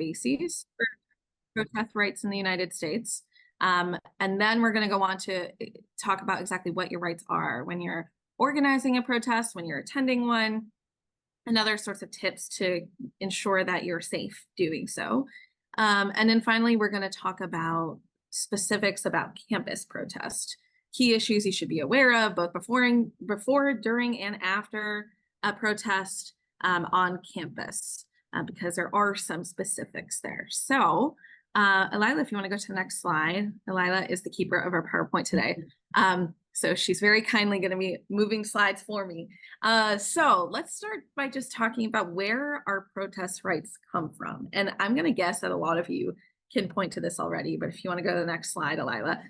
bases for protest rights in the United States. And then we're going to go on to talk about exactly what your rights are when you're organizing a protest, when you're attending one, and other sorts of tips to ensure that you're safe doing so. And then finally, we're going to talk about specifics about campus protest, key issues you should be aware of, both before, during, and after a protest on campus, because there are some specifics there. So, Elyla, if you want to go to the next slide. Elyla is the keeper of our PowerPoint today. So she's very kindly going to be moving slides for me. So let's start by just talking about where our protest rights come from. And I'm going to guess that a lot of you can point to this already, but if you want to go to the next slide, Elyla.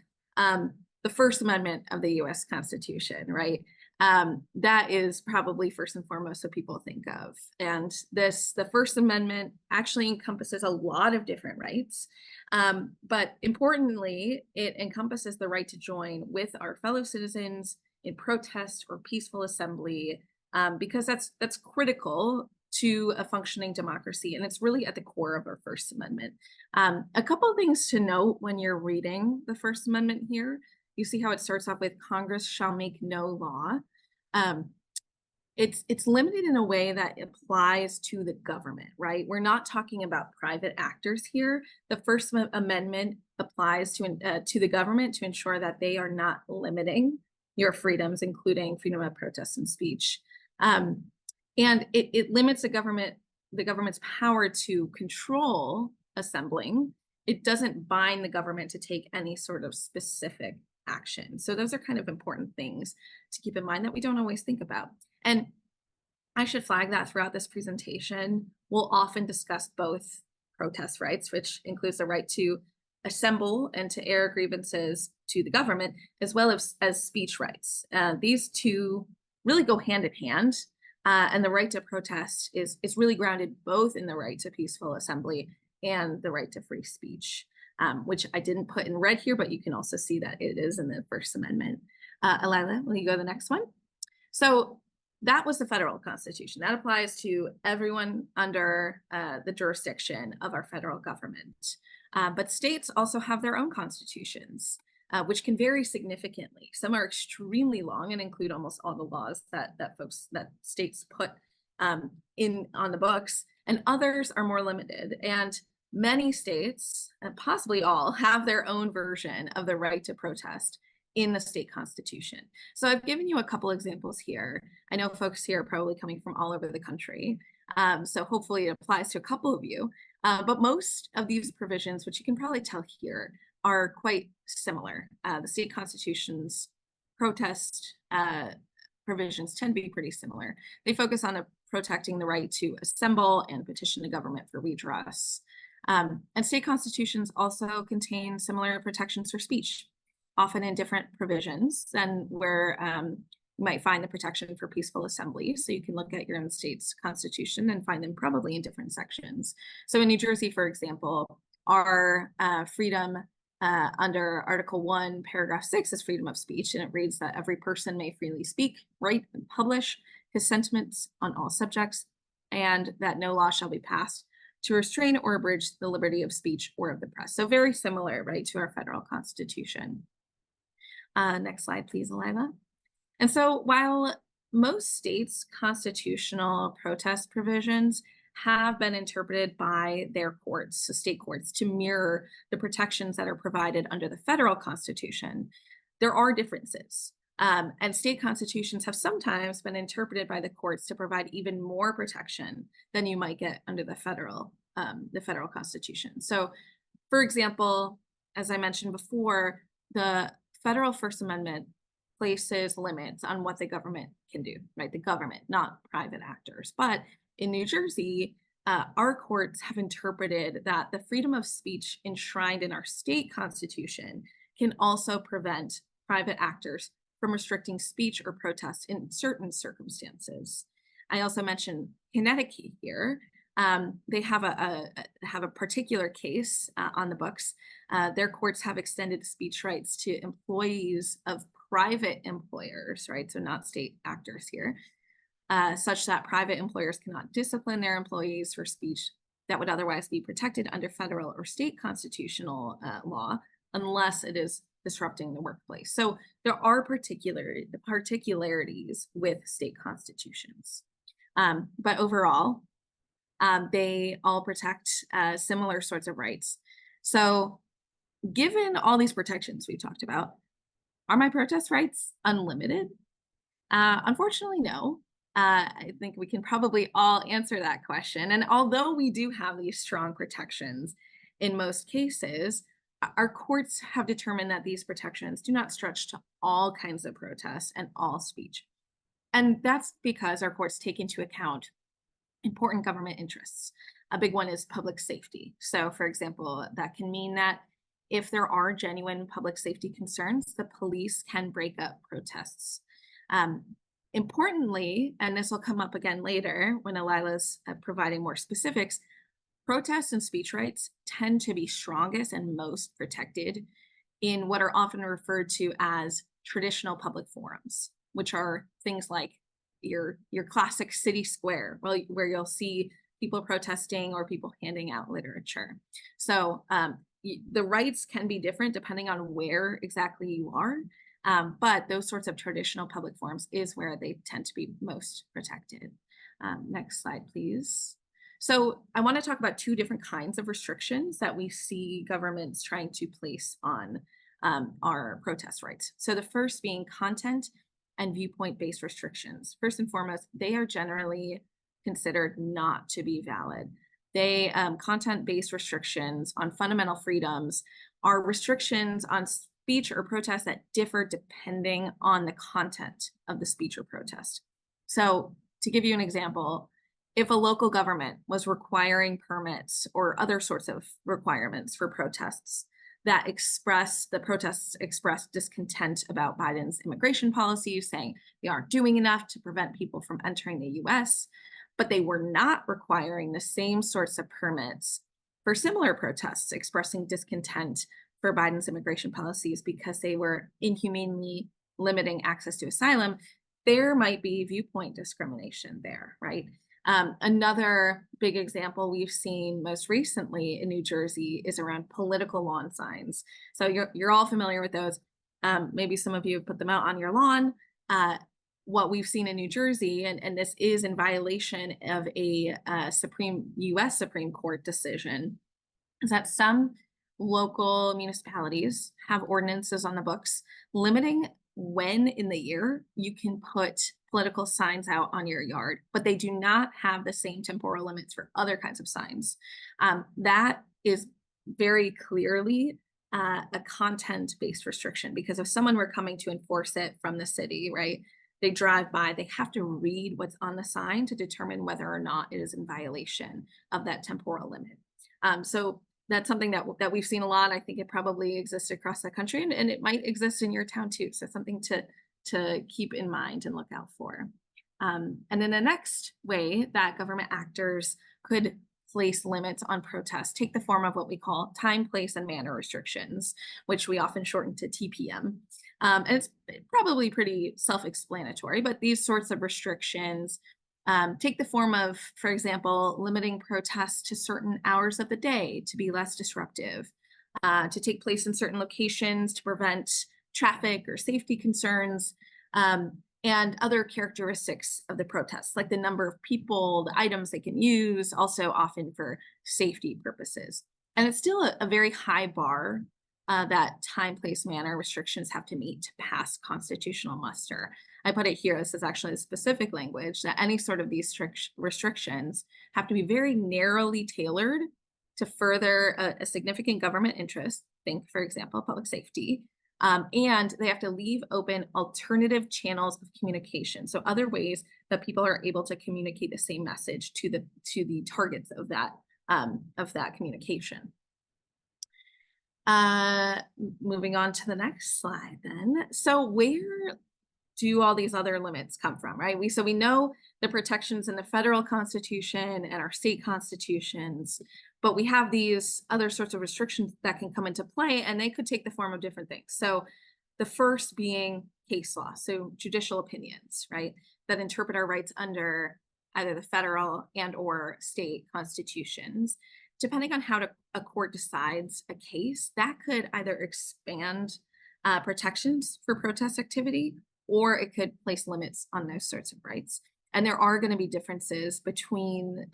The First Amendment of the US Constitution, right? That is probably first and foremost what people think of. And the First Amendment actually encompasses a lot of different rights. But importantly, it encompasses the right to join with our fellow citizens in protest or peaceful assembly, because that's critical to a functioning democracy. And it's really at the core of our First Amendment. A couple of things to note when you're reading the First Amendment here. You see how it starts off with Congress shall make no law. It's limited in a way that applies to the government, right? We're not talking about private actors here. The First Amendment applies to the government to ensure that they are not limiting your freedoms, including freedom of protest and speech. And it limits the government's power to control assembling. It doesn't bind the government to take any sort of specific action. So those are kind of important things to keep in mind that we don't always think about. And I should flag that throughout this presentation, we'll often discuss both protest rights, which includes the right to assemble and to air grievances to the government, as well as speech rights. These two really go hand in hand. And the right to protest is really grounded both in the right to peaceful assembly and the right to free speech. Which I didn't put in red here, but you can also see that it is in the First Amendment. Elyla, will you go to the next one? So that was the federal constitution. That applies to everyone under the jurisdiction of our federal government. But states also have their own constitutions, which can vary significantly. Some are extremely long and include almost all the laws that states put on the books, and others are more limited. And many states, and possibly all, have their own version of the right to protest in the state constitution. So I've given you a couple examples here. I know folks here are probably coming from all over the country, so hopefully it applies to a couple of you. But most of these provisions, which you can probably tell here, are quite similar. The state constitution's protest provisions tend to be pretty similar. They focus on protecting the right to assemble and petition the government for redress. And state constitutions also contain similar protections for speech, often in different provisions than where you might find the protection for peaceful assembly. So you can look at your own state's constitution and find them probably in different sections. So in New Jersey, for example, our freedom under Article 1, Paragraph 6 is freedom of speech, and it reads that every person may freely speak, write, and publish his sentiments on all subjects, and that no law shall be passed to restrain or abridge the liberty of speech or of the press. So very similar, right, to our federal constitution. Next slide, please, Elyla. And so while most states' constitutional protest provisions have been interpreted by their courts, so state courts, to mirror the protections that are provided under the federal constitution, there are differences. And state constitutions have sometimes been interpreted by the courts to provide even more protection than you might get under the federal constitution. So, for example, as I mentioned before, the federal First Amendment places limits on what the government can do, right? The government, not private actors. But in New Jersey, our courts have interpreted that the freedom of speech enshrined in our state constitution can also prevent private actors from restricting speech or protest in certain circumstances. I also mentioned Connecticut here. They have a particular case on the books. Their courts have extended speech rights to employees of private employers, right? So not state actors here, such that private employers cannot discipline their employees for speech that would otherwise be protected under federal or state constitutional law, unless it is disrupting the workplace. So there are particularities with state constitutions. But overall, they all protect similar sorts of rights. So given all these protections we talked about, are my protest rights unlimited? Unfortunately, no. I think we can probably all answer that question. And although we do have these strong protections in most cases, our courts have determined that these protections do not stretch to all kinds of protests and all speech. And that's because our courts take into account important government interests. A big one is public safety. So, for example, that can mean that if there are genuine public safety concerns, the police can break up protests. Importantly, and this will come up again later when Elyla's providing more specifics, protest and speech rights tend to be strongest and most protected in what are often referred to as traditional public forums, which are things like your classic city square, where you'll see people protesting or people handing out literature. So the rights can be different depending on where exactly you are, but those sorts of traditional public forums is where they tend to be most protected. Next slide, please. So I want to talk about two different kinds of restrictions that we see governments trying to place on our protest rights. So the first being content and viewpoint-based restrictions. First and foremost, they are generally considered not to be valid. Content-based restrictions on fundamental freedoms are restrictions on speech or protest that differ depending on the content of the speech or protest. So to give you an example, if a local government was requiring permits or other sorts of requirements for protests that the protests express discontent about Biden's immigration policies, saying they aren't doing enough to prevent people from entering the US, but they were not requiring the same sorts of permits for similar protests expressing discontent for Biden's immigration policies because they were inhumanely limiting access to asylum, there might be viewpoint discrimination there, right? Another big example we've seen most recently in New Jersey is around political lawn signs. So you're all familiar with those. Maybe some of you have put them out on your lawn. What we've seen in New Jersey, and this is in violation of a US Supreme Court decision, is that some local municipalities have ordinances on the books limiting when in the year you can put political signs out on your yard, but they do not have the same temporal limits for other kinds of signs. That is very clearly a content-based restriction, because if someone were coming to enforce it from the city, right, they drive by, they have to read what's on the sign to determine whether or not it is in violation of that temporal limit. So that's something that we've seen a lot. I think it probably exists across the country, and it might exist in your town too. So something to keep in mind and look out for. And then the next way that government actors could place limits on protests take the form of what we call time, place, and manner restrictions, which we often shorten to TPM. And it's probably pretty self-explanatory, but these sorts of restrictions take the form of, for example, limiting protests to certain hours of the day to be less disruptive, to take place in certain locations to prevent traffic or safety concerns, and other characteristics of the protests, like the number of people, the items they can use, also often for safety purposes. And it's still a very high bar that time, place, manner restrictions have to meet to pass constitutional muster. I put it here, this is actually a specific language, that any sort of these restrictions have to be very narrowly tailored to further a significant government interest, think, for example, public safety, and they have to leave open alternative channels of communication. So other ways that people are able to communicate the same message to the targets of that communication. Moving on to the next slide then. So where do all these other limits come from, right? We know the protections in the federal constitution and our state constitutions, but we have these other sorts of restrictions that can come into play, and they could take the form of different things. So the first being case law, so judicial opinions, right, that interpret our rights under either the federal and or state constitutions. Depending on how a court decides a case, that could either expand protections for protest activity, or it could place limits on those sorts of rights. And there are going to be differences between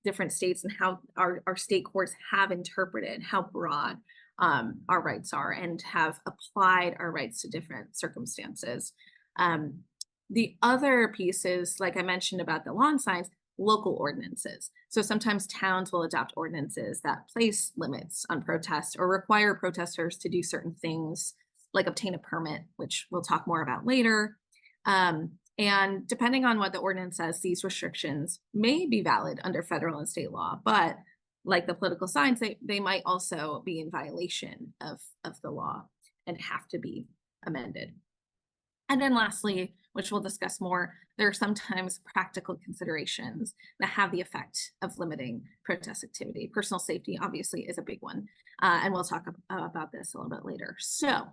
different states and how our state courts have interpreted how broad our rights are and have applied our rights to different circumstances. The other piece is, like I mentioned about the lawn signs, local ordinances. So sometimes towns will adopt ordinances that place limits on protests or require protesters to do certain things, like obtain a permit, which we'll talk more about later. And depending on what the ordinance says, these restrictions may be valid under federal and state law, but like the political signs, they might also be in violation of the law and have to be amended. And then lastly, which we'll discuss more, there are sometimes practical considerations that have the effect of limiting protest activity. Personal safety, obviously, is a big one. And we'll talk about this a little bit later. So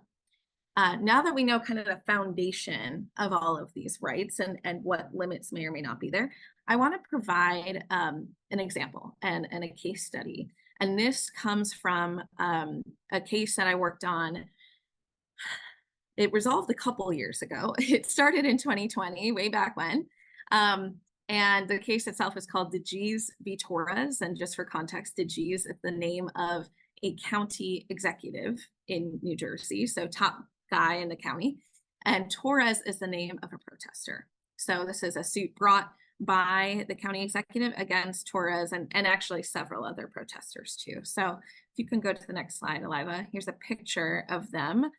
now that we know kind of the foundation of all of these rights and what limits may or may not be there, I want to provide an example and a case study. And this comes from a case that I worked on. It resolved a couple years ago. It started in 2020, way back when. And the case itself is called DeGees v. Torres. And just for context, DeGees is the name of a county executive in New Jersey, so top guy in the county. And Torres is the name of a protester. So this is a suit brought by the county executive against Torres and actually several other protesters too. So if you can go to the next slide, Elyla, here's a picture of them.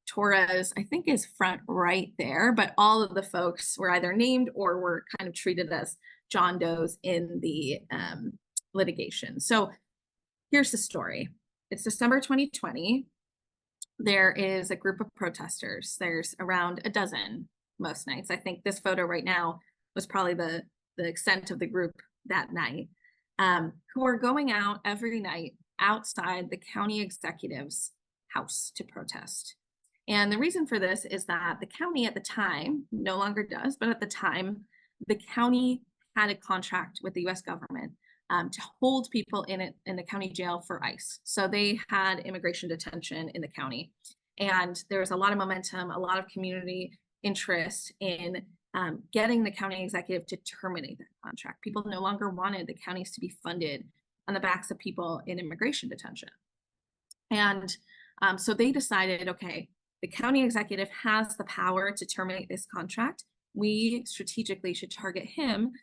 Torres, I think, is front right there, but all of the folks were either named or were kind of treated as John Does in the litigation. So here's the story. It's December 2020. There is a group of protesters. There's around a dozen most nights. I think this photo right now was probably the extent of the group that night, who are going out every night outside the county executive's house to protest. And the reason for this is that the county at the time, no longer does, but at the time, the county had a contract with the US government to hold people in the county jail for ICE. So they had immigration detention in the county. And there was a lot of momentum, a lot of community interest in getting the county executive to terminate that contract. People no longer wanted the counties to be funded on the backs of people in immigration detention. And so they decided, okay, the county executive has the power to terminate this contract. We strategically should target him,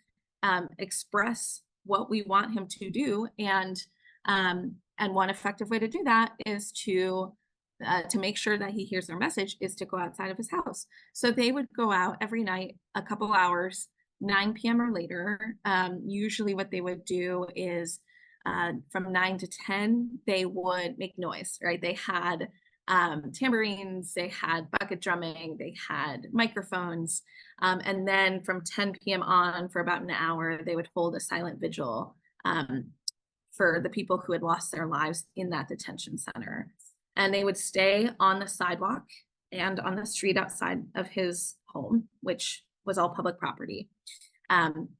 express what we want him to do, and one effective way to do that is to make sure that he hears their message is to go outside of his house. So they would go out every night, a couple hours, 9 p.m. or later. Usually what they would do is from 9 to 10, they would make noise, right? They had tambourines, they had bucket drumming, they had microphones. And then from 10 p.m. on for about an hour, they would hold a silent vigil for the people who had lost their lives in that detention center. And they would stay on the sidewalk and on the street outside of his home, which was all public property.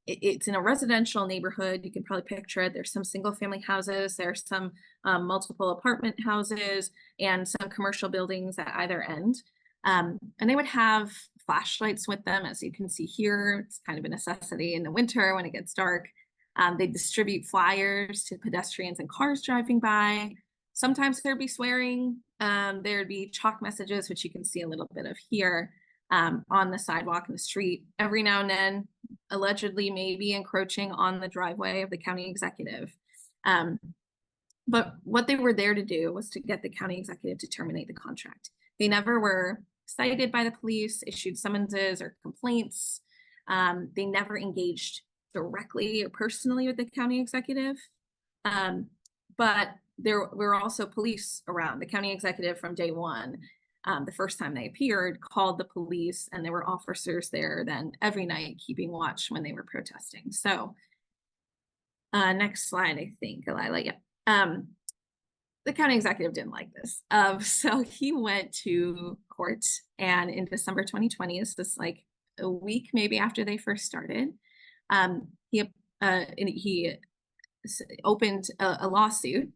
It's in a residential neighborhood. You can probably picture it. There's some single family houses. There's some multiple apartment houses and some commercial buildings at either end. And they would have flashlights with them, as you can see here. It's kind of a necessity in the winter when it gets dark. They distribute flyers to pedestrians and cars driving by. Sometimes there'd be swearing. There'd be chalk messages, which you can see a little bit of here on the sidewalk in the street. Every now and then, allegedly maybe encroaching on the driveway of the county executive. But what they were there to do was to get the county executive to terminate the contract. They never were cited by the police, issued summonses or complaints. They never engaged directly or personally with the county executive. But there were also police around. The county executive from day one, the first time they appeared, called the police, and there were officers there then every night keeping watch when they were protesting. So next slide, I think, Elyla. Yeah. The county executive didn't like this. So he went to court, and in December 2020, it's just like a week maybe after they first started, He opened a lawsuit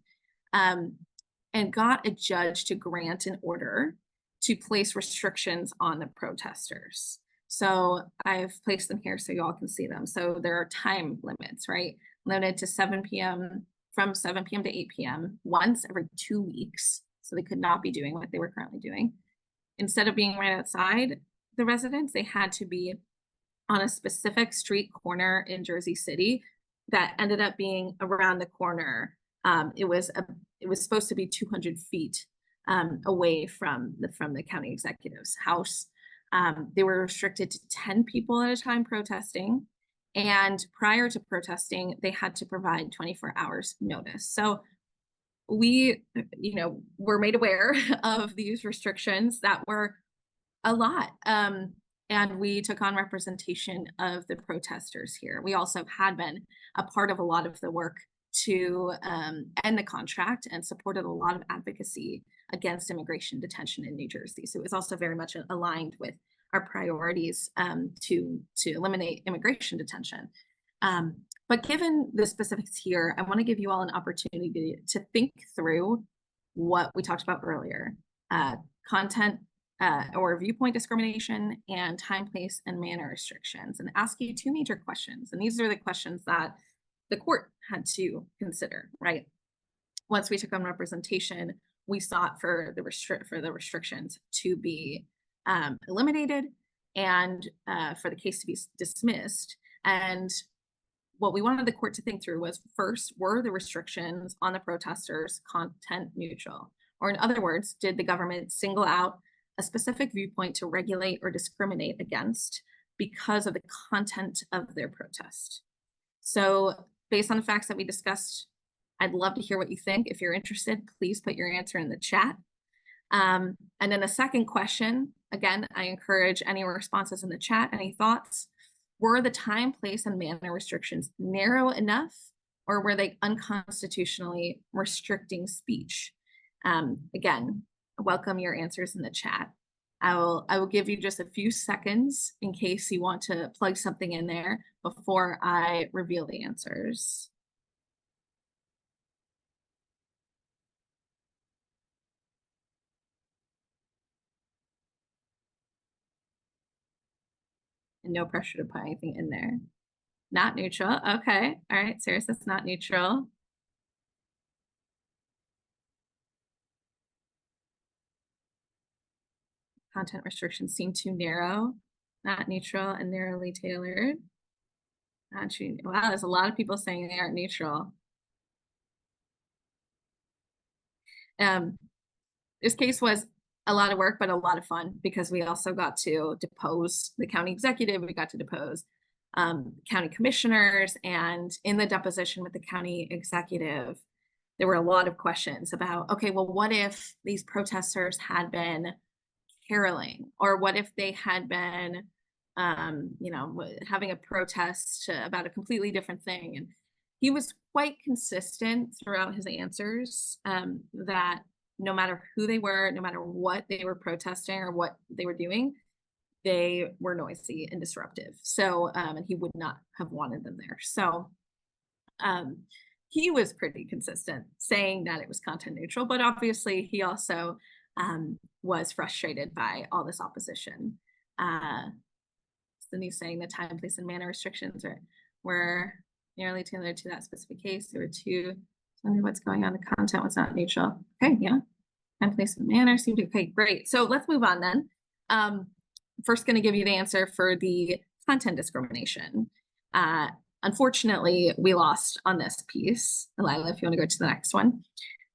and got a judge to grant an order to place restrictions on the protesters. So I've placed them here so you all can see them. So there are time limits, right? Limited to 7 p.m. from 7 p.m. to 8 p.m. once every 2 weeks. So they could not be doing what they were currently doing. Instead of being right outside the residence, they had to be on a specific street corner in Jersey City that ended up being around the corner. It was supposed to be 200 feet away from the county executive's house. They were restricted to 10 people at a time protesting. And prior to protesting, they had to provide 24 hours notice. So we, were made aware of these restrictions that were a lot. And we took on representation of the protesters here. We also had been a part of a lot of the work to end the contract and supported a lot of advocacy against immigration detention in New Jersey. So it was also very much aligned with our priorities to eliminate immigration detention. But given the specifics here, I want to give you all an opportunity to think through what we talked about earlier, content or viewpoint discrimination and time, place, and manner restrictions, and ask you 2 major questions. And these are the questions that the court had to consider, right? Once we took on representation, we sought for the restrictions to be eliminated and for the case to be dismissed. And what we wanted the court to think through was, first, were the restrictions on the protesters content neutral? Or in other words, did the government single out a specific viewpoint to regulate or discriminate against because of the content of their protest? So based on the facts that we discussed, I'd love to hear what you think. If you're interested, please put your answer in the chat. And then the second question, again, I encourage any responses in the chat, any thoughts. Were the time, place, and manner restrictions narrow enough, or were they unconstitutionally restricting speech? Again, welcome your answers in the chat. I will give you just a few seconds in case you want to plug something in there before I reveal the answers. And no pressure to put anything in there. Not neutral. Okay. All right, Sarah says not neutral. Content restrictions seem too narrow, not neutral, and narrowly tailored. Not true. Wow, there's a lot of people saying they aren't neutral. This case was a lot of work, but a lot of fun, because we also got to depose the county executive. We got to depose county commissioners, and in the deposition with the county executive, there were a lot of questions about, okay, well, what if these protesters had been caroling, or what if they had been, having a protest about a completely different thing? And he was quite consistent throughout his answers that no matter who they were, no matter what they were protesting or what they were doing, they were noisy and disruptive. So, and he would not have wanted them there. So, he was pretty consistent saying that it was content neutral, but obviously he also was frustrated by all this opposition. Then he's saying the time, place, and manner restrictions were narrowly tailored to that specific case. There were 2. Tell me what's going on. The content was not neutral. Okay, yeah. Time, place, and manner seemed to, okay, great. So let's move on then. First going to give you the answer for the content discrimination. Unfortunately, we lost on this piece. Elyla, if you want to go to the next one.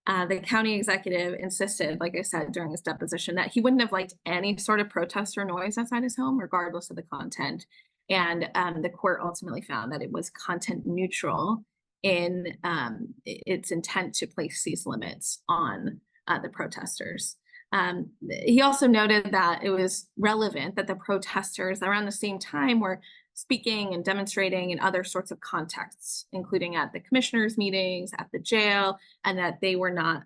The county executive insisted, like I said, during his deposition, that he wouldn't have liked any sort of protest or noise outside his home, regardless of the content. And the court ultimately found that it was content neutral in its intent to place these limits on the protesters. He also noted that it was relevant that the protesters around the same time were speaking and demonstrating in other sorts of contexts, including at the commissioners' meetings, at the jail, and that they were not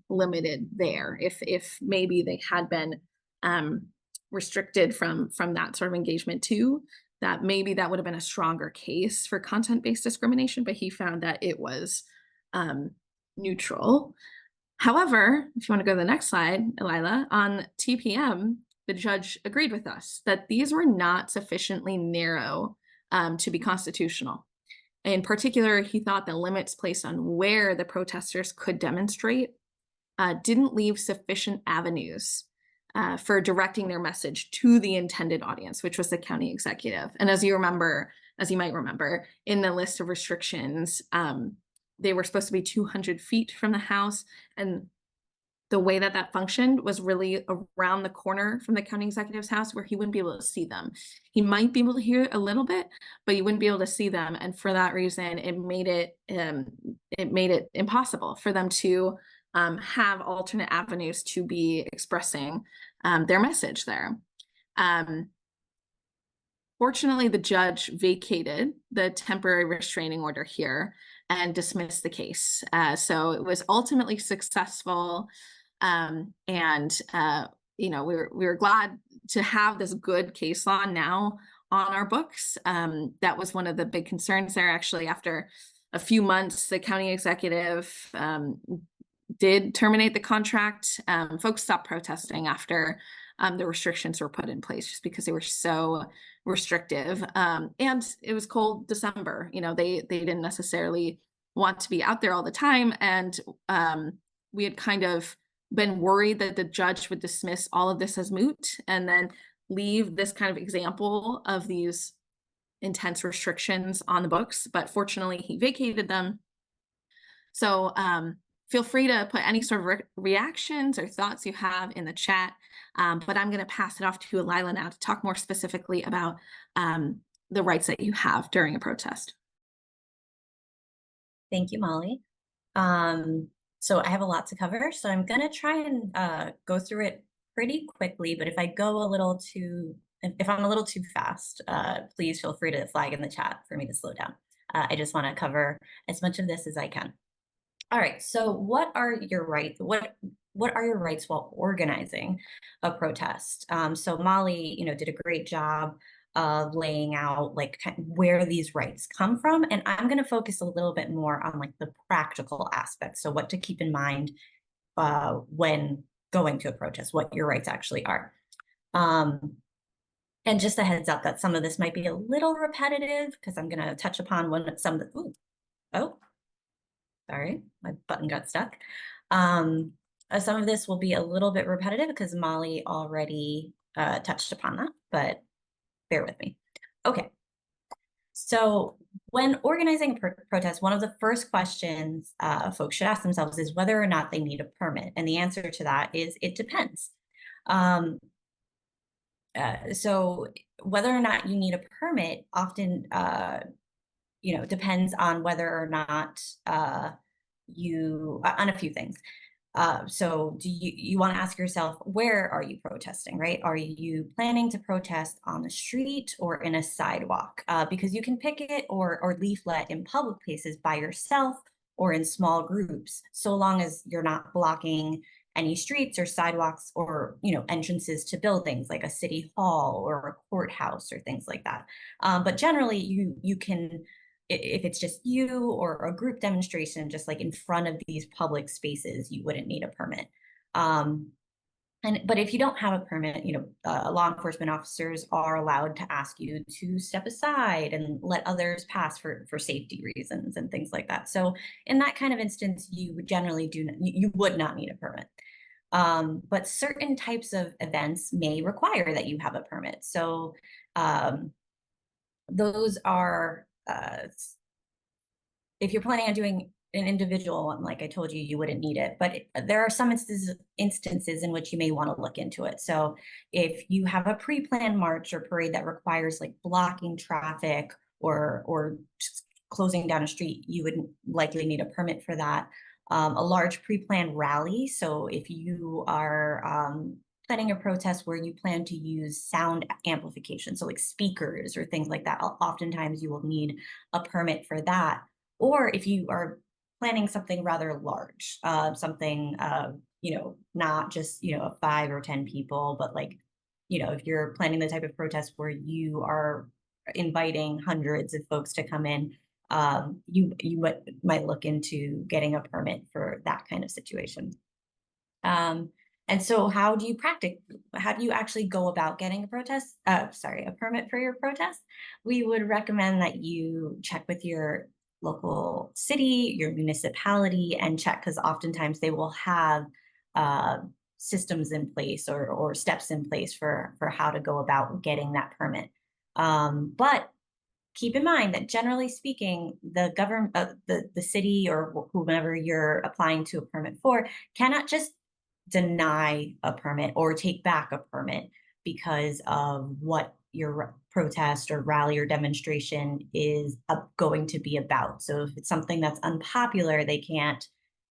limited there. If maybe they had been restricted from that sort of engagement too, that maybe that would have been a stronger case for content-based discrimination, but he found that it was neutral. However, if you want to go to the next slide, Elyla, on TPM, the judge agreed with us that these were not sufficiently narrow to be constitutional. In particular, he thought the limits placed on where the protesters could demonstrate didn't leave sufficient avenues for directing their message to the intended audience, which was the county executive. And as you might remember, in the list of restrictions, they were supposed to be 200 feet from the house. And the way that that functioned was really around the corner from the county executive's house, where he wouldn't be able to see them. He might be able to hear a little bit, but you wouldn't be able to see them. And for that reason, it made it impossible for them to have alternate avenues to be expressing their message there. Fortunately, the judge vacated the temporary restraining order here and dismissed the case. So it was ultimately successful. We were glad to have this good case law now on our books. That was one of the big concerns there. Actually, after a few months, the county executive did terminate the contract. Folks stopped protesting after the restrictions were put in place, just because they were so restrictive. And it was cold December. They didn't necessarily want to be out there all the time. And we had kind of been worried that the judge would dismiss all of this as moot and then leave this kind of example of these intense restrictions on the books. But fortunately, he vacated them. So feel free to put any sort of reactions or thoughts you have in the chat. But I'm going to pass it off to Elyla now to talk more specifically about the rights that you have during a protest. Thank you, Molly. So I have a lot to cover, so I'm going to try and go through it pretty quickly. But if I'm a little too fast, please feel free to flag in the chat for me to slow down. I just want to cover as much of this as I can. All right, so what are your rights? What are your rights while organizing a protest? So Molly, did a great job of laying out where these rights come from, and I'm going to focus a little bit more on the practical aspects. So what to keep in mind when going to a protest, what your rights actually are. And just a heads up that some of this might be a little repetitive, because I'm going to touch upon some of the. Sorry, my button got stuck. Some of this will be a little bit repetitive because Molly already touched upon that, but bear with me. Okay. So when organizing a protest, one of the first questions folks should ask themselves is whether or not they need a permit. And the answer to that is it depends. So whether or not you need a permit often depends on whether or not on a few things. So do you want to ask yourself, where are you protesting, right? Are you planning to protest on the street or in a sidewalk? Because you can picket or leaflet in public places by yourself or in small groups, so long as you're not blocking any streets or sidewalks or entrances to buildings like a city hall or a courthouse or things like that. But generally, you can, if it's just you or a group demonstration, just in front of these public spaces, you wouldn't need a permit. But if you don't have a permit, law enforcement officers are allowed to ask you to step aside and let others pass for safety reasons and things like that. So in that kind of instance, you would not need a permit. But certain types of events may require that you have a permit. So those are, if you're planning on doing an individual one, like I told you, you wouldn't need it. But there are some instances in which you may want to look into it. So if you have a pre-planned march or parade that requires blocking traffic or closing down a street, you would likely need a permit for that. A large pre-planned rally. So if you are planning a protest where you plan to use sound amplification, so speakers or things like that, oftentimes you will need a permit for that. Or if you are planning something rather large, something, not just, 5 or 10 people, but if you're planning the type of protest where you are inviting hundreds of folks to come in, you might look into getting a permit for that kind of situation. And so how do you actually go about getting a a permit for your protest? We would recommend that you check with your local city, your municipality, and check, because oftentimes they will have uh, systems in place or steps in place for how to go about getting that permit. But keep in mind that generally speaking, the government, the city or whomever you're applying to a permit for cannot just deny a permit or take back a permit because of what your protest or rally or demonstration is going to be about. So if it's something that's unpopular, they can't,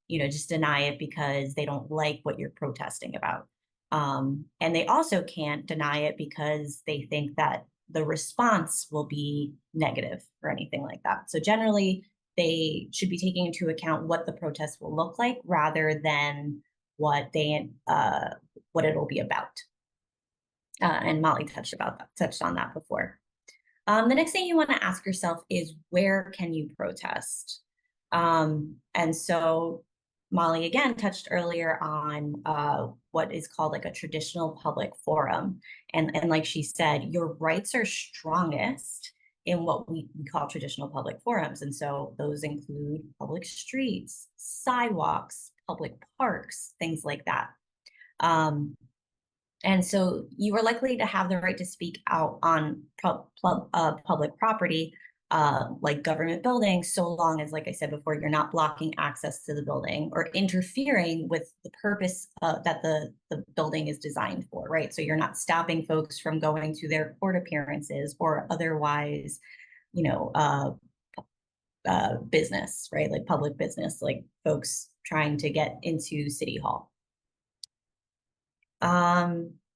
just deny it because they don't like what you're protesting about. And they also can't deny it because they think that the response will be negative or anything like that. So generally, they should be taking into account what the protest will look like rather than what it'll be about. And Molly touched on that before. The next thing you want to ask yourself is, where can you protest? And so Molly again touched earlier on what is called like a traditional public forum. And like she said, your rights are strongest in what we call traditional public forums. And so those include public streets, sidewalks, public parks, things like that. And so you are likely to have the right to speak out on public property, like government buildings, so long as, like I said before, you're not blocking access to the building or interfering with the purpose that the building is designed for, right? So you're not stopping folks from going to their court appearances or otherwise, business, right? Like public business, like folks trying to get into City Hall.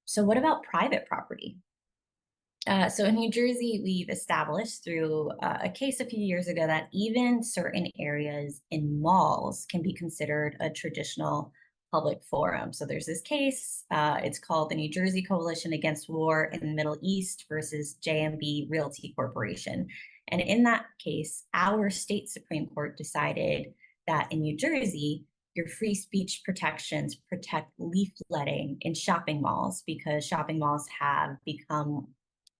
So what about private property? So in New Jersey, we've established through a case a few years ago that even certain areas in malls can be considered a traditional public forum. So there's this case, it's called the New Jersey Coalition Against War in the Middle East versus JMB Realty Corporation. And in that case, our state Supreme Court decided that in New Jersey, your free speech protections protect leafletting in shopping malls, because shopping malls have become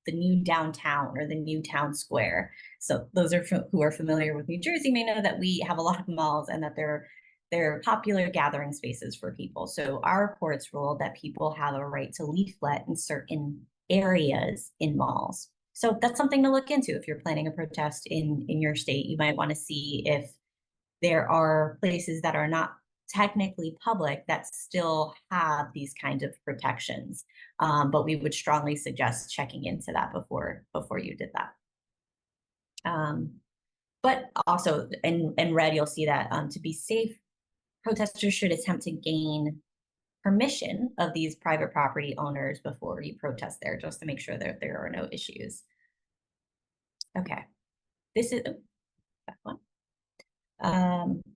the new downtown or the new town square. So those who are familiar with New Jersey may know that we have a lot of malls and that they're popular gathering spaces for people. So our courts ruled that people have a right to leaflet in certain areas in malls. So that's something to look into if you're planning a protest in your state. You might want to see if there are places that are not technically public that still have these kinds of protections. But we would strongly suggest checking into that before you did that. But also in red, you'll see that to be safe, protesters should attempt to gain permission of these private property owners before you protest there, just to make sure that there are no issues. Okay, this is that one.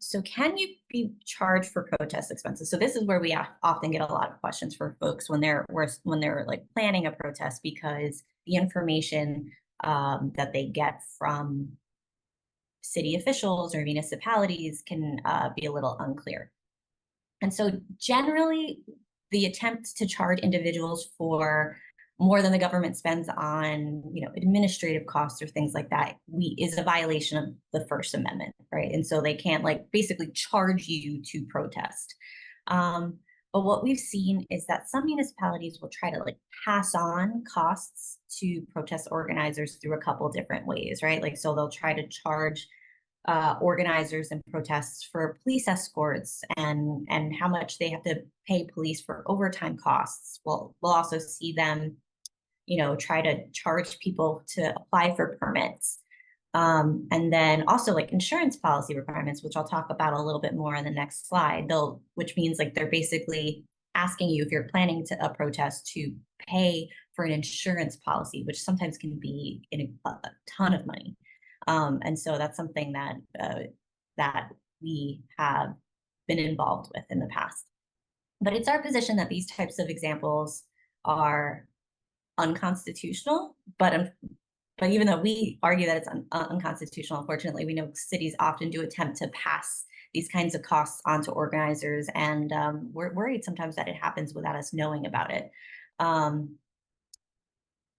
So can you be charged for protest expenses? So this is where we often get a lot of questions for folks when they're like planning a protest, because the information that they get from city officials or municipalities can be a little unclear. And so generally, the attempt to charge individuals for more than the government spends on, administrative costs or things like that, is a violation of the First Amendment, right? And so they can't basically charge you to protest. But what we've seen is that some municipalities will try to pass on costs to protest organizers through a couple different ways, right? So they'll try to charge organizers and protests for police escorts and how much they have to pay police for overtime costs. We'll also see them, try to charge people to apply for permits. And then also insurance policy requirements, which I'll talk about a little bit more on the next slide, which means they're basically asking you, if you're planning a protest, to pay for an insurance policy, which sometimes can be a ton of money. And so that's something that we have been involved with in the past. But it's our position that these types of examples are unconstitutional, but but even though we argue that it's unconstitutional, unfortunately, we know cities often do attempt to pass these kinds of costs onto organizers, and we're worried sometimes that it happens without us knowing about it.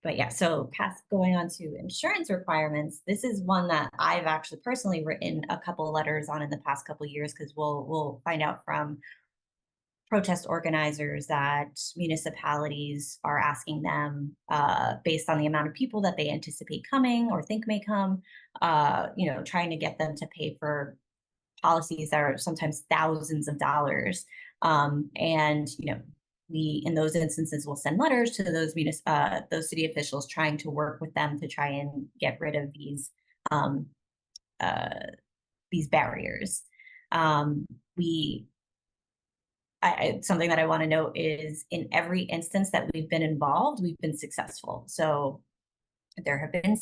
But yeah, so going on to insurance requirements, this is one that I've actually personally written a couple letters on in the past couple of years, because we'll find out from protest organizers that municipalities are asking them, based on the amount of people that they anticipate coming or think may come, trying to get them to pay for policies that are sometimes thousands of dollars. And we, in those instances, will send letters to those city officials trying to work with them to try and get rid of um, these barriers. We Something that I want to note is, in every instance that we've been involved, we've been successful. So there have been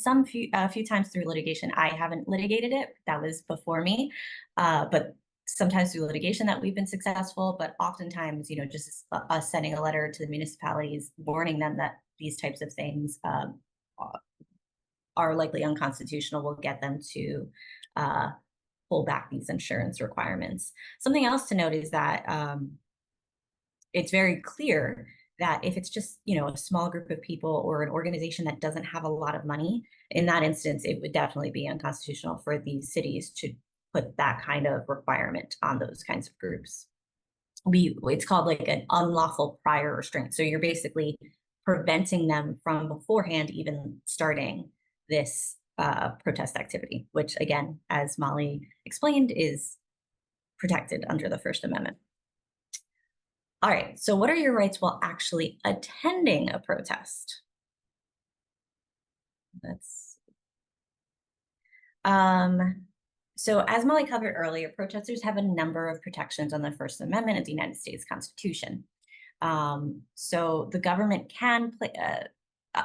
a few times through litigation. I haven't litigated it. That was before me. But sometimes through litigation that we've been successful, but oftentimes, just us sending a letter to the municipalities warning them that these types of things are likely unconstitutional will get them to pull back these insurance requirements. Something else to note is that it's very clear that if it's just, a small group of people or an organization that doesn't have a lot of money, in that instance, it would definitely be unconstitutional for these cities to put that kind of requirement on those kinds of groups. It's called like an unlawful prior restraint. So you're basically preventing them from beforehand even starting this protest activity, which again, as Molly explained, is protected under the First Amendment. All right, so what are your rights while actually attending a protest? So as Molly covered earlier, protesters have a number of protections on the First Amendment of the United States Constitution. So the government can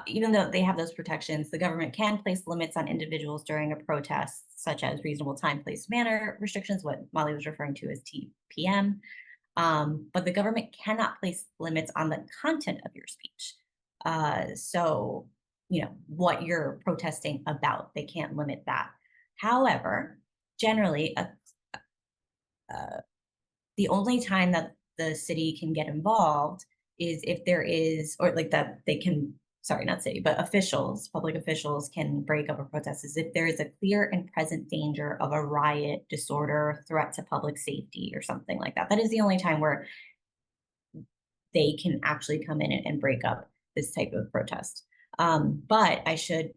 even though they have those protections, the government can place limits on individuals during a protest, such as reasonable time, place, manner restrictions, what Molly was referring to as TPM. But the government cannot place limits on the content of your speech. So, what you're protesting about, they can't limit that. However, generally, the only time that the city can get involved is if there is, or like that they can, sorry, not city, but public officials can break up a protest is if there is a clear and present danger of a riot, disorder, threat to public safety, or something like that. That is the only time where they can actually come in and break up this type of protest. But I should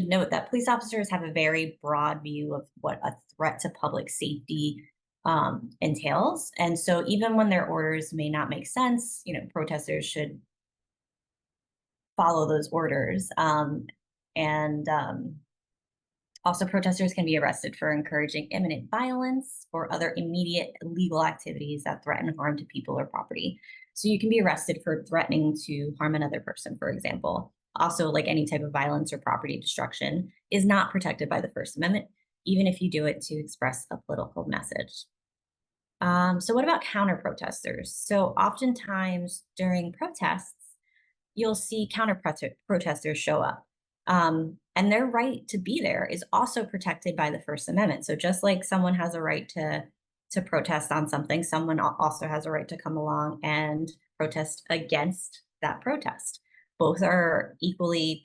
note that police officers have a very broad view of what a threat to public safety entails. And so even when their orders may not make sense, protesters should follow those orders. Also, protesters can be arrested for encouraging imminent violence or other immediate illegal activities that threaten harm to people or property. So you can be arrested for threatening to harm another person, for example. Also, like any type of violence or property destruction is not protected by the First Amendment, even if you do it to express a political message. So what about counter protesters? So oftentimes during protests, you'll see counter protesters show up. And their right to be there is also protected by the First Amendment. So just like someone has a right to protest on something, someone also has a right to come along and protest against that protest. Both are equally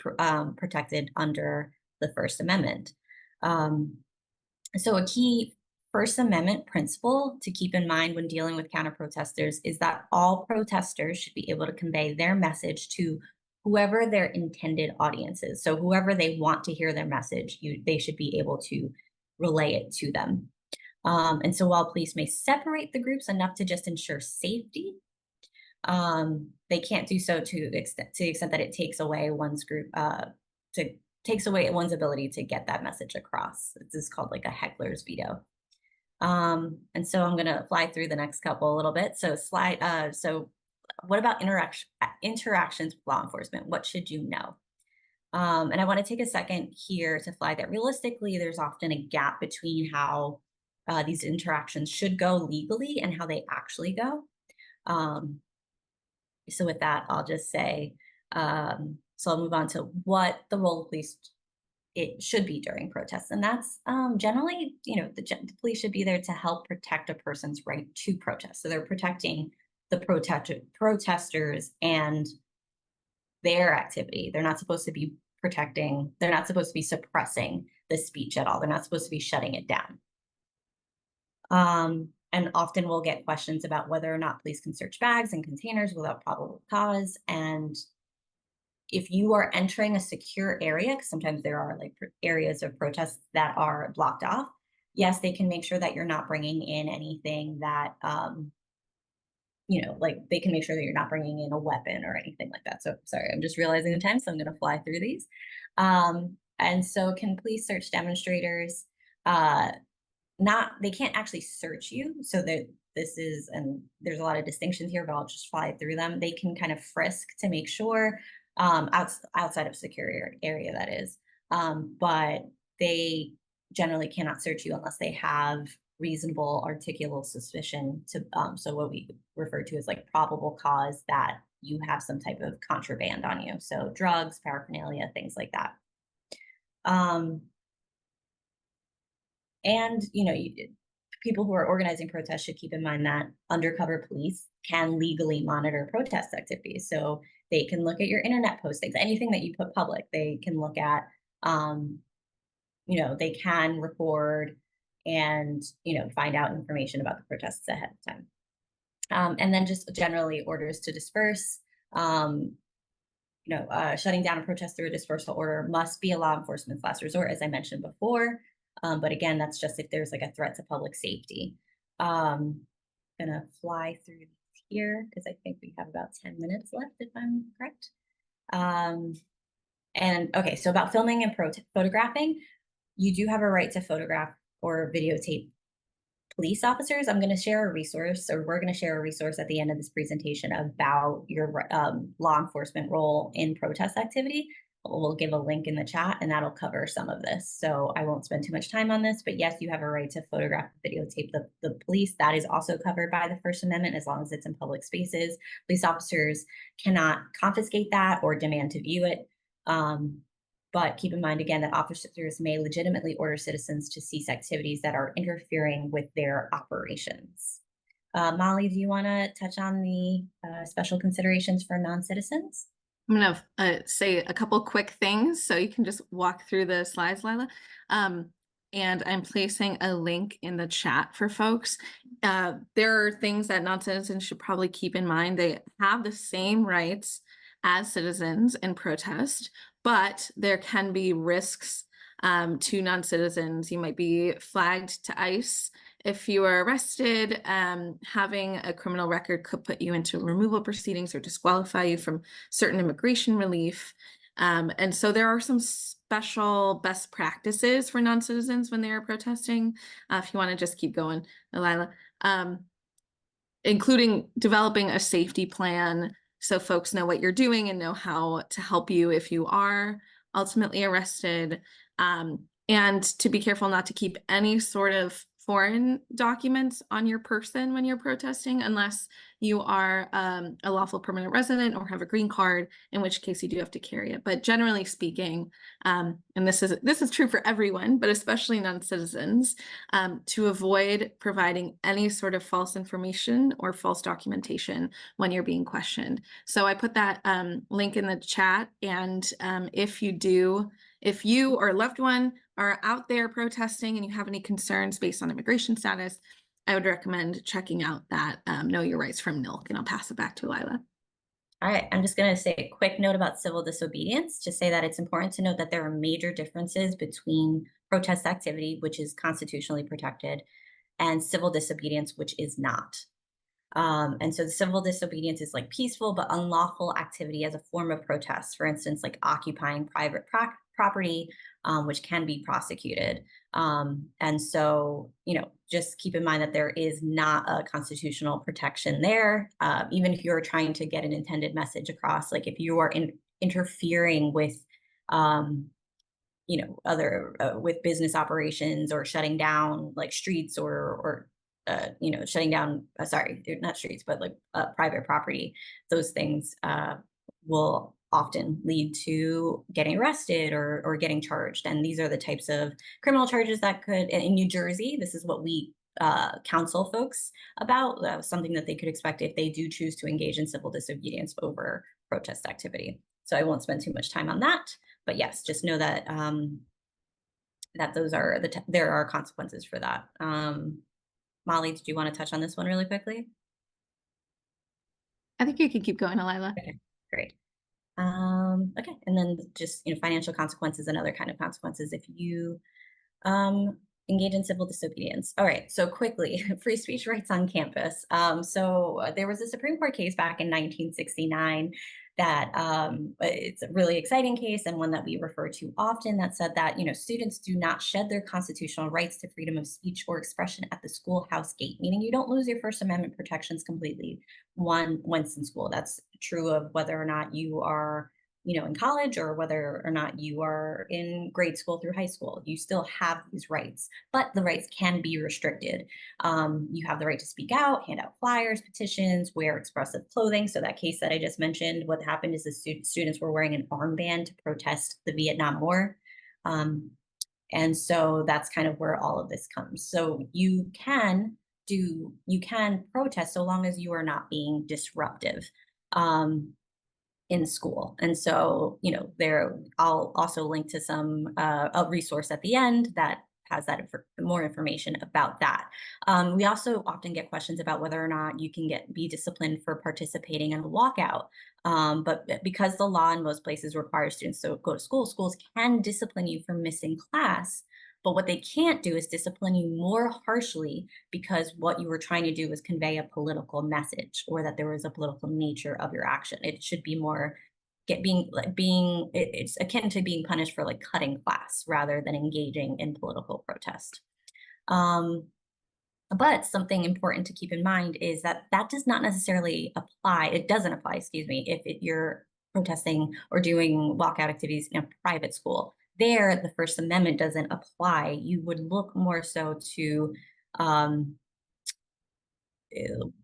protected under the First Amendment. So a key First Amendment principle to keep in mind when dealing with counter protesters is that all protesters should be able to convey their message to whoever their intended audience is. So whoever they want to hear their message, they should be able to relay it to them. And so while police may separate the groups enough to just ensure safety, they can't do so to the extent that it takes away one's ability to get that message across. This is called like a heckler's veto. And so I'm going to fly through the next couple a little bit. So so what about interactions with law enforcement? What should you know? And I want to take a second here to flag that realistically, there's often a gap between how these interactions should go legally and how they actually go. So with that, I'll just say So I'll move on to what the role of police it should be during protests. And that's generally, the police should be there to help protect a person's right to protest. So they're protecting the protesters and their activity. They're not supposed to be they're not supposed to be suppressing the speech at all. They're not supposed to be shutting it down. And often we'll get questions about whether or not police can search bags and containers without probable cause. And if you are entering a secure area, because sometimes there are like areas of protests that are blocked off, yes, they can make sure that you're not bringing in anything that, like they can make sure that you're not bringing in a weapon or anything like that. So sorry, I'm just realizing the time, so I'm going to fly through these. And so can police search demonstrators? They can't actually search you. So that and there's a lot of distinctions here, but I'll just fly through them. They can kind of frisk to make sure, outside of secure area that is. But they generally cannot search you unless they have reasonable articulable suspicion to, so what we refer to as like probable cause that you have some type of contraband on you. So drugs, paraphernalia, things like that. And, people who are organizing protests should keep in mind that undercover police can legally monitor protest activities. So they can look at your internet postings, anything that you put public, they can look at, they can record and, find out information about the protests ahead of time. And then just generally orders to disperse, shutting down a protest through a dispersal order must be a law enforcement's last resort, as I mentioned before. But again, that's just if there's like a threat to public safety. Gonna fly through here because I think we have about 10 minutes left, if I'm correct. And okay, so about filming and photographing, you do have a right to photograph or videotape police officers. I'm going to share a resource, or we're going to share a resource at the end of this presentation about your law enforcement role in protest activity. We'll give a link in the chat and that'll cover some of this. So I won't spend too much time on this, but yes, you have a right to photograph and videotape the police. That is also covered by the First Amendment as long as it's in public spaces. Police officers cannot confiscate that or demand to view it. But keep in mind, again, that officers may legitimately order citizens to cease activities that are interfering with their operations. Molly, do you want to touch on the special considerations for non-citizens? I'm going to say a couple quick things so you can just walk through the slides, Lila. And I'm placing a link in the chat for folks. There are things that non-citizens should probably keep in mind. They have the same rights as citizens in protest, but there can be risks to non-citizens. You might be flagged to ICE if you are arrested. Having a criminal record could put you into removal proceedings or disqualify you from certain immigration relief. And so there are some special best practices for non-citizens when they are protesting. If you want to just keep going, Elyla, including developing a safety plan so folks know what you're doing and know how to help you if you are ultimately arrested. And to be careful not to keep any sort of foreign documents on your person when you're protesting, unless you are a lawful permanent resident or have a green card, in which case you do have to carry it. But generally speaking, and this is true for everyone, but especially non-citizens, to avoid providing any sort of false information or false documentation when you're being questioned. So I put that link in the chat, and if you or a loved one are out there protesting and you have any concerns based on immigration status, I would recommend checking out that Know Your Rights from NILC, and I'll pass it back to Elyla. All right, I'm just going to say a quick note about civil disobedience to say that it's important to note that there are major differences between protest activity, which is constitutionally protected, and civil disobedience, which is not. And so the civil disobedience is like peaceful but unlawful activity as a form of protest, for instance, like occupying private property, which can be prosecuted. And so, just keep in mind that there is not a constitutional protection there. Even if you're trying to get an intended message across, like if you are interfering with, with business operations or shutting down like streets or shutting down, sorry, not streets, but like private property, those things will often lead to getting arrested or getting charged. And these are the types of criminal charges that could, in New Jersey, this is what we counsel folks about, something that they could expect if they do choose to engage in civil disobedience over protest activity. So I won't spend too much time on that, but yes, just know that that those are there are consequences for that. Molly, did you want to touch on this one really quickly? I think you can keep going, Elyla. Okay, great. Okay, and then just financial consequences and other kind of consequences if you engage in civil disobedience. All right, so quickly, free speech rights on campus. There was a Supreme Court case back in 1969 that it's a really exciting case and one that we refer to often that said that students do not shed their constitutional rights to freedom of speech or expression at the schoolhouse gate, meaning you don't lose your First Amendment protections completely once in school. That's true of whether or not you are in college or whether or not you are in grade school through high school. You still have these rights, but the rights can be restricted. You have the right to speak out, hand out flyers, petitions, wear expressive clothing. So that case that I just mentioned, what happened is the students were wearing an armband to protest the Vietnam War. And so that's kind of where all of this comes. So you can protest so long as you are not being disruptive. In school. And so, I'll also link to a resource at the end that has more information about that. We also often get questions about whether or not you can be disciplined for participating in a walkout. But because the law in most places requires students to go to school, schools can discipline you for missing class. But what they can't do is discipline you more harshly because what you were trying to do was convey a political message or that there was a political nature of your action. It should be more it's akin to being punished for like cutting class rather than engaging in political protest. But something important to keep in mind is that does not necessarily apply. It doesn't apply, excuse me, if you're protesting or doing walkout activities in a private school. There, the First Amendment doesn't apply. You would look more so to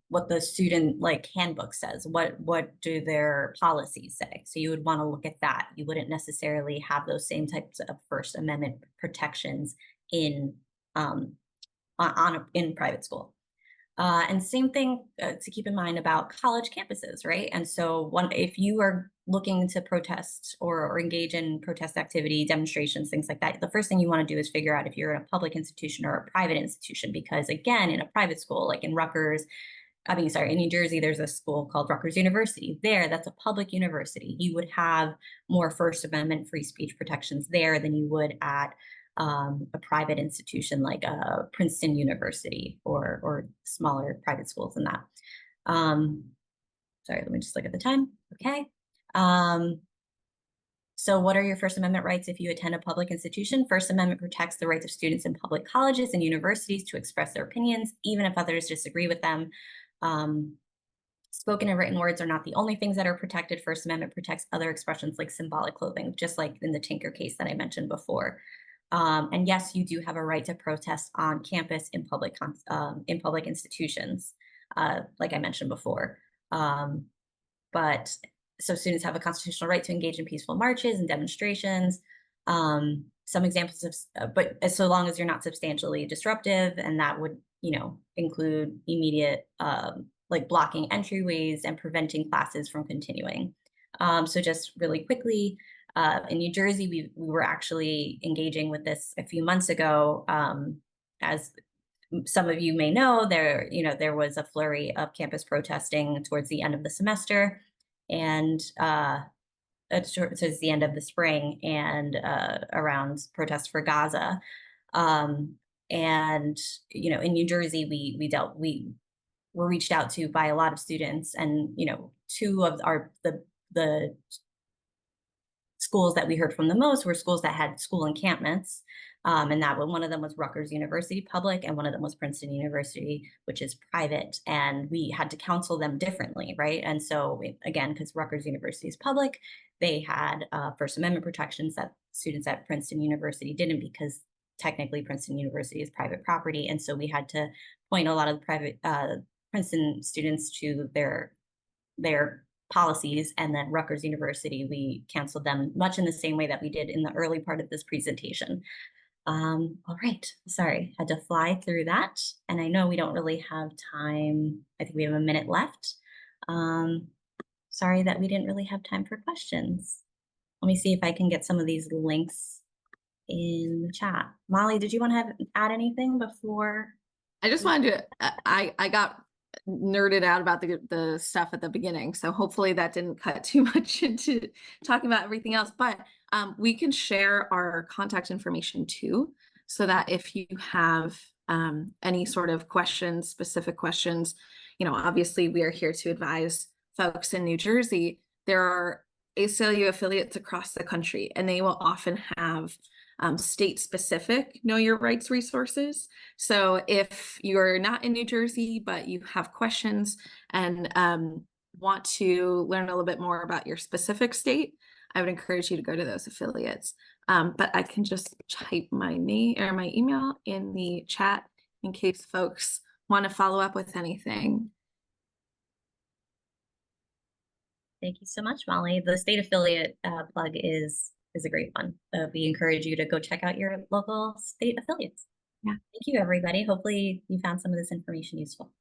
what the student handbook says. What do their policies say? So you would want to look at that. You wouldn't necessarily have those same types of First Amendment protections in private school. And same thing to keep in mind about college campuses, right? And so if you are looking to protest or engage in protest activity, demonstrations, things like that, the first thing you want to do is figure out if you're in a public institution or a private institution, because again, in a private school, like in in New Jersey, there's a school called Rutgers University. That's a public university. You would have more First Amendment free speech protections there than you would at a private institution like Princeton University or smaller private schools than that. Sorry, let me just look at the time. Okay. So what are your First Amendment rights if you attend a public institution? First Amendment protects the rights of students in public colleges and universities to express their opinions, even if others disagree with them. Spoken and written words are not the only things that are protected. First Amendment protects other expressions like symbolic clothing, just like in the Tinker case that I mentioned before. And yes, you do have a right to protest on campus in public institutions, like I mentioned before. But so students have a constitutional right to engage in peaceful marches and demonstrations. Some examples of, but so long as you're not substantially disruptive, and that would, include immediate, like blocking entryways and preventing classes from continuing. So just really quickly, in New Jersey, we were actually engaging with this a few months ago. As some of you may know, there was a flurry of campus protesting towards the end of the semester, and towards the end of the spring, and around protests for Gaza. And in New Jersey, we were reached out to by a lot of students, and two of the schools that we heard from the most were schools that had school encampments. And that one of them was Rutgers University public, and one of them was Princeton University, which is private. And we had to counsel them differently, right? And so again, because Rutgers University is public, they had First Amendment protections that students at Princeton University didn't, because technically Princeton University is private property. And so we had to point a lot of the private Princeton students to their policies, and then Rutgers University, we canceled them much in the same way that we did in the early part of this presentation. All right, sorry, had to fly through that. And I know we don't really have time. I think we have a minute left. Sorry that we didn't really have time for questions. Let me see if I can get some of these links in the chat. Molly, did you want to add anything before? I just wanted to, I got nerded out about the stuff at the beginning. So hopefully that didn't cut too much into talking about everything else, but we can share our contact information too, so that if you have any sort of questions, specific questions, you know, obviously we are here to advise folks in New Jersey. There are ACLU affiliates across the country, and they will often have state-specific Know Your Rights resources. So if you're not in New Jersey, but you have questions and want to learn a little bit more about your specific state, I would encourage you to go to those affiliates. But I can just type my name or my email in the chat in case folks want to follow up with anything. Thank you so much, Molly. The state affiliate plug is a great one. We encourage you to go check out your local state affiliates. Yeah. Thank you, everybody. Hopefully you found some of this information useful.